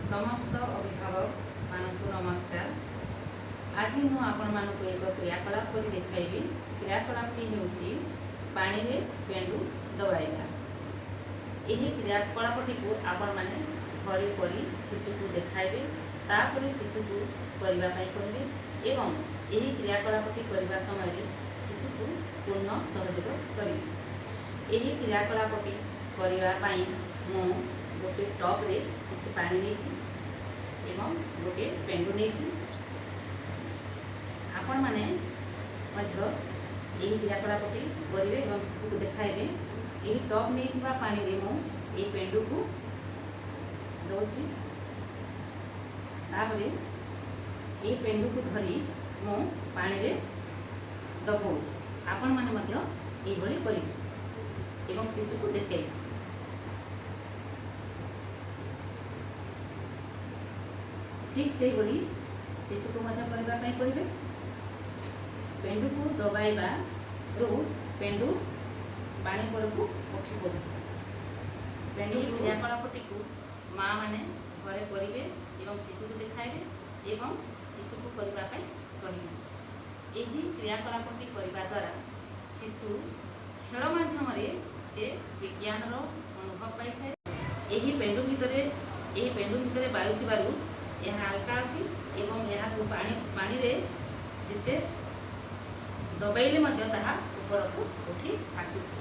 समस्त अभिभावक मानक नमस्कार। आज मु आपण मानक एक क्रियाकलाप कर देखाइबी। क्रियाकलापटी होउची पानी रे पेंडु दबाइबा। एही क्रियाकलापटी को आपण माने घरे करी शिशु को देखाइबे, तापरे शिशु को करबा पई कहिबे एवं एही क्रियाकलापटी करबा समय रे शिशु को पूर्ण सहयोग करिबे। एही क्रियाकलापटी करबा पई मु गोटे टप रे किछि पानी नेछि एवं गोटे पेंडु नेछि। आपण माने मध्य एही क्रियाकलापटी करिवे एवं शिशु को देखाइबे। एही टप नेथिबा पानी रे मु ए पेंडु को दोछि, तापरे ए पेंडु को धरी मु पानी रे दबौछि। आपण माने मध्य एही भली करिवे एवं शिशु को देखाइबे। ठीक से बोली शिशु को मध्य करबा पई कहिबे। पेंडु को दबाइबा रो पेंडु पानी पर को उठी पड़छ। पेंडु क्रियाकलापटी को माँ माने घरे करिवे एवं शिशु को देखाइबे एवं शिशु को करबा पई कहिबे। एही क्रियाकलापटी करबा द्वारा शिशु खेल माध्यम रे से विज्ञान रो अनुभव पाई थाए। एही पेंडु भितरे वायु थिबारु यह हल्का अच्छी एवं यहाँ को पानी रे जिते दबाइले मध्य ताहा ऊपर को उठी आसुछि।